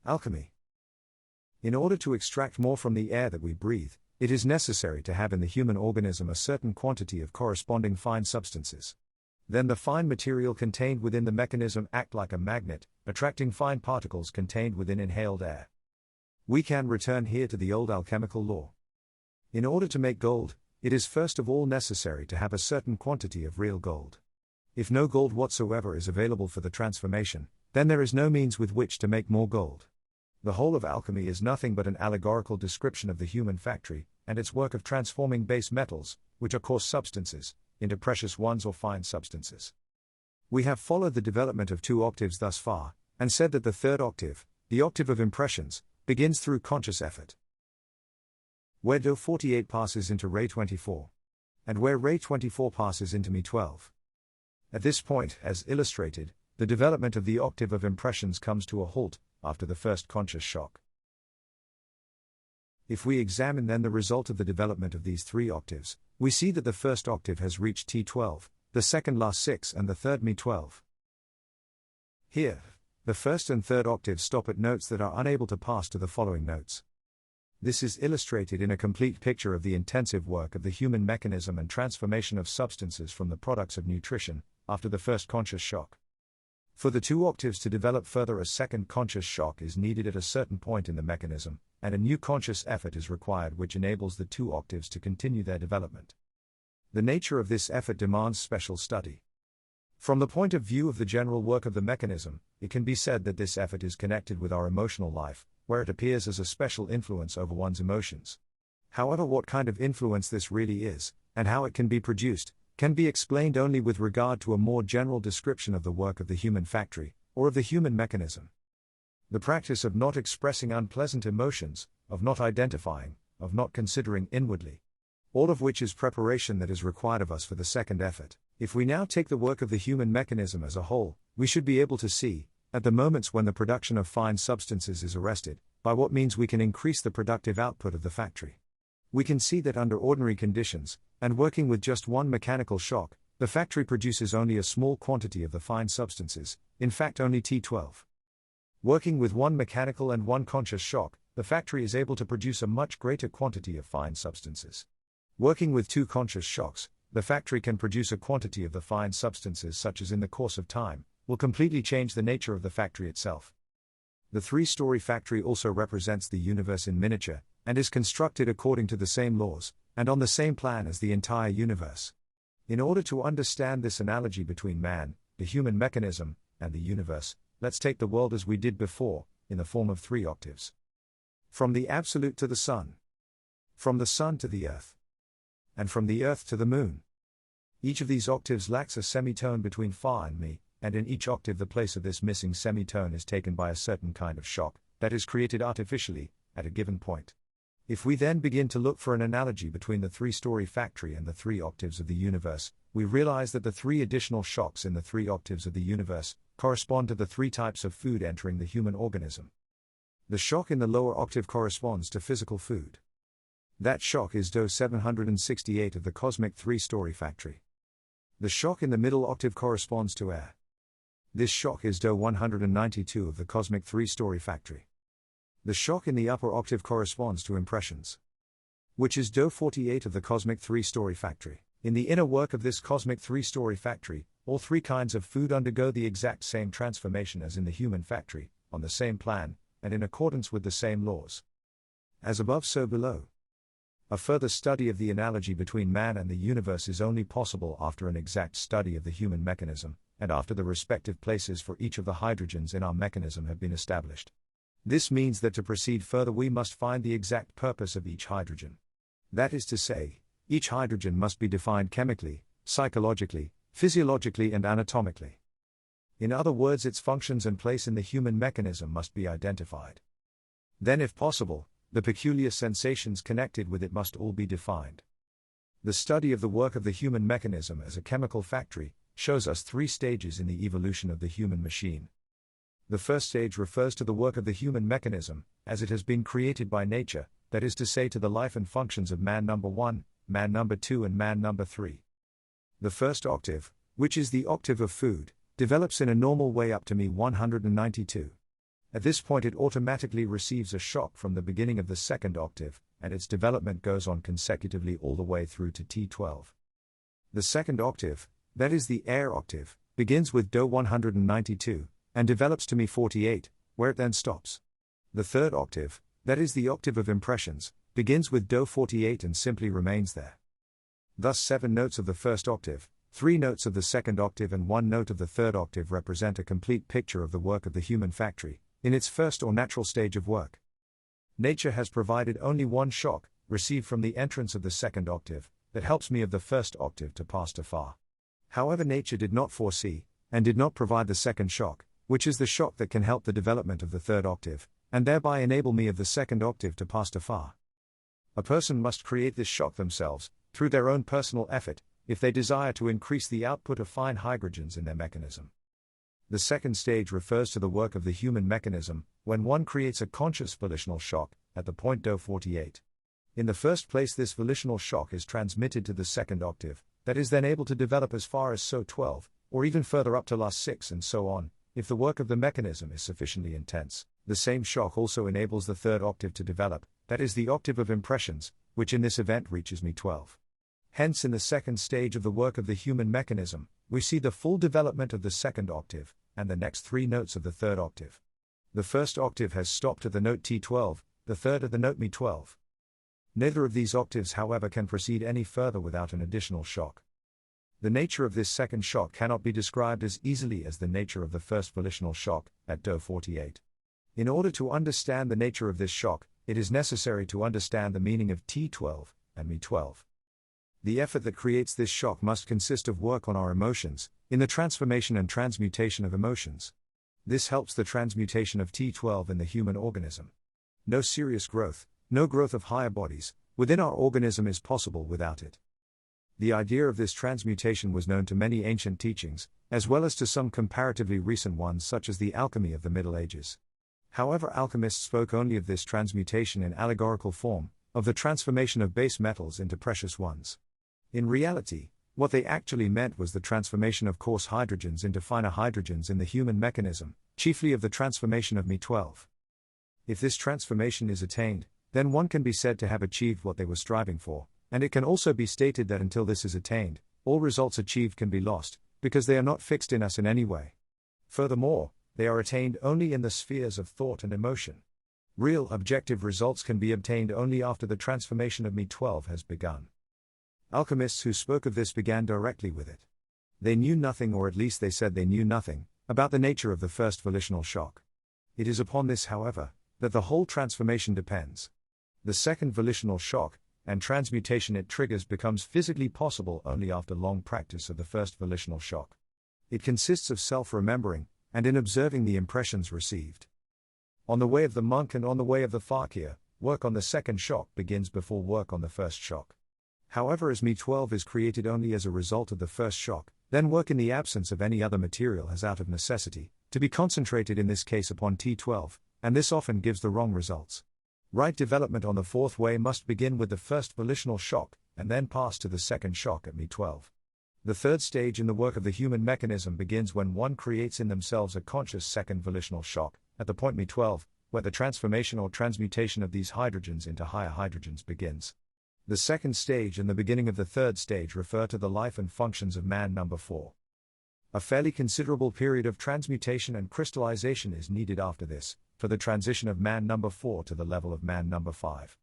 Alchemy. In order to extract more from the air that we breathe, it is necessary to have in the human organism a certain quantity of corresponding fine substances. Then the fine material contained within the mechanism act like a magnet, attracting fine particles contained within inhaled air. We can return here to the old alchemical law. In order to make gold, it is first of all necessary to have a certain quantity of real gold. If no gold whatsoever is available for the transformation, then there is no means with which to make more gold. The whole of alchemy is nothing but an allegorical description of the human factory, and its work of transforming base metals, which are coarse substances, into precious ones or fine substances. We have followed the development of 2 octaves thus far, and said that the 3rd octave, the octave of impressions, begins through conscious effort. Where Do 48 passes into Re 24. And where Re 24 passes into Mi 12. At this point, as illustrated, the development of the octave of impressions comes to a halt, after the first conscious shock. If we examine then the result of the development of these 3 octaves, we see that the first octave has reached T12, the second La 6 and the third Mi 12. Here, the first and third octaves stop at notes that are unable to pass to the following notes. This is illustrated in a complete picture of the intensive work of the human mechanism and transformation of substances from the products of nutrition, after the first conscious shock. For the 2 octaves to develop further, a second conscious shock is needed at a certain point in the mechanism, and a new conscious effort is required which enables the 2 octaves to continue their development. The nature of this effort demands special study. From the point of view of the general work of the mechanism, it can be said that this effort is connected with our emotional life, where it appears as a special influence over one's emotions. However, what kind of influence this really is, and how it can be produced, can be explained only with regard to a more general description of the work of the human factory, or of the human mechanism. The practice of not expressing unpleasant emotions, of not identifying, of not considering inwardly. All of which is preparation that is required of us for the second effort. If we now take the work of the human mechanism as a whole, we should be able to see, at the moments when the production of fine substances is arrested, by what means we can increase the productive output of the factory. We can see that under ordinary conditions, and working with just one mechanical shock, the factory produces only a small quantity of the fine substances, in fact only T12. Working with one mechanical and one conscious shock, the factory is able to produce a much greater quantity of fine substances. Working with 2 conscious shocks, the factory can produce a quantity of the fine substances such as in the course of time, will completely change the nature of the factory itself. The 3-story factory also represents the universe in miniature, and is constructed according to the same laws, and on the same plan as the entire universe. In order to understand this analogy between man, the human mechanism, and the universe, let's take the world as we did before, in the form of 3 octaves. From the absolute to the sun. From the sun to the earth. And from the earth to the moon. Each of these octaves lacks a semitone between Fa and Mi, and in each octave the place of this missing semitone is taken by a certain kind of shock, that is created artificially, at a given point. If we then begin to look for an analogy between the 3-story factory and the 3 octaves of the universe, we realize that the 3 additional shocks in the 3 octaves of the universe correspond to the 3 types of food entering the human organism. The shock in the lower octave corresponds to physical food. That shock is Do 768 of the cosmic 3-story factory. The shock in the middle octave corresponds to air. This shock is Do 192 of the cosmic 3-story factory. The shock in the upper octave corresponds to impressions, which is Do 48 of the cosmic 3-story factory. In the inner work of this cosmic 3-story factory, all 3 kinds of food undergo the exact same transformation as in the human factory, on the same plan, and in accordance with the same laws. As above so below. A further study of the analogy between man and the universe is only possible after an exact study of the human mechanism, and after the respective places for each of the hydrogens in our mechanism have been established. This means that to proceed further we must find the exact purpose of each hydrogen. That is to say, each hydrogen must be defined chemically, psychologically, physiologically and anatomically. In other words, its functions and place in the human mechanism must be identified. Then, if possible, the peculiar sensations connected with it must all be defined. The study of the work of the human mechanism as a chemical factory shows us 3 stages in the evolution of the human machine. The first stage refers to the work of the human mechanism, as it has been created by nature, that is to say to the life and functions of man number 1, man number 2 and man number 3. The first octave, which is the octave of food, develops in a normal way up to Mi 192. At this point it automatically receives a shock from the beginning of the second octave, and its development goes on consecutively all the way through to T12. The second octave, that is the air octave, begins with Do 192, and develops to Mi 48, where it then stops. The third octave, that is the octave of impressions, begins with Do 48 and simply remains there. Thus 7 notes of the first octave, 3 notes of the second octave and 1 note of the third octave represent a complete picture of the work of the human factory, in its first or natural stage of work. Nature has provided only one shock, received from the entrance of the second octave, that helps me of the first octave to pass to Fa. However, nature did not foresee, and did not provide the second shock, which is the shock that can help the development of the third octave, and thereby enable me of the second octave to pass to Fa. A person must create this shock themselves, through their own personal effort, if they desire to increase the output of fine hydrogens in their mechanism. The second stage refers to the work of the human mechanism, when one creates a conscious volitional shock, at the point Do 48. In the first place, this volitional shock is transmitted to the second octave, that is then able to develop as far as So 12, or even further up to La 6 and so on, if the work of the mechanism is sufficiently intense. The same shock also enables the third octave to develop, that is the octave of impressions, which in this event reaches Mi 12. Hence, in the second stage of the work of the human mechanism, we see the full development of the second octave, and the next 3 notes of the third octave. The first octave has stopped at the note T12, the third at the note Mi 12. Neither of these octaves, however, can proceed any further without an additional shock. The nature of this second shock cannot be described as easily as the nature of the first volitional shock, at Do 48. In order to understand the nature of this shock, it is necessary to understand the meaning of T12 and Mi 12. The effort that creates this shock must consist of work on our emotions, in the transformation and transmutation of emotions. This helps the transmutation of T12 in the human organism. No serious growth, no growth of higher bodies, within our organism is possible without it. The idea of this transmutation was known to many ancient teachings, as well as to some comparatively recent ones such as the alchemy of the Middle Ages. However, alchemists spoke only of this transmutation in allegorical form, of the transformation of base metals into precious ones. In reality, what they actually meant was the transformation of coarse hydrogens into finer hydrogens in the human mechanism, chiefly of the transformation of Mi 12. If this transformation is attained, then one can be said to have achieved what they were striving for, and it can also be stated that until this is attained, all results achieved can be lost, because they are not fixed in us in any way. Furthermore, they are attained only in the spheres of thought and emotion. Real objective results can be obtained only after the transformation of Mi 12 has begun. Alchemists who spoke of this began directly with it. They knew nothing, or at least they said they knew nothing, about the nature of the first volitional shock. It is upon this, however, that the whole transformation depends. The second volitional shock, and transmutation it triggers, becomes physically possible only after long practice of the first volitional shock. It consists of self-remembering, and in observing the impressions received. On the way of the monk and on the way of the fakir, work on the second shock begins before work on the first shock. However, as Mi 12 is created only as a result of the first shock, then work in the absence of any other material has out of necessity to be concentrated in this case upon T12, and this often gives the wrong results. Right development on the fourth way must begin with the first volitional shock, and then pass to the second shock at Mi 12. The third stage in the work of the human mechanism begins when one creates in themselves a conscious second volitional shock, at the point Mi 12, where the transformation or transmutation of these hydrogens into higher hydrogens begins. The second stage and the beginning of the third stage refer to the life and functions of man number 4. A fairly considerable period of transmutation and crystallization is needed after this, for the transition of man number 4 to the level of man number 5.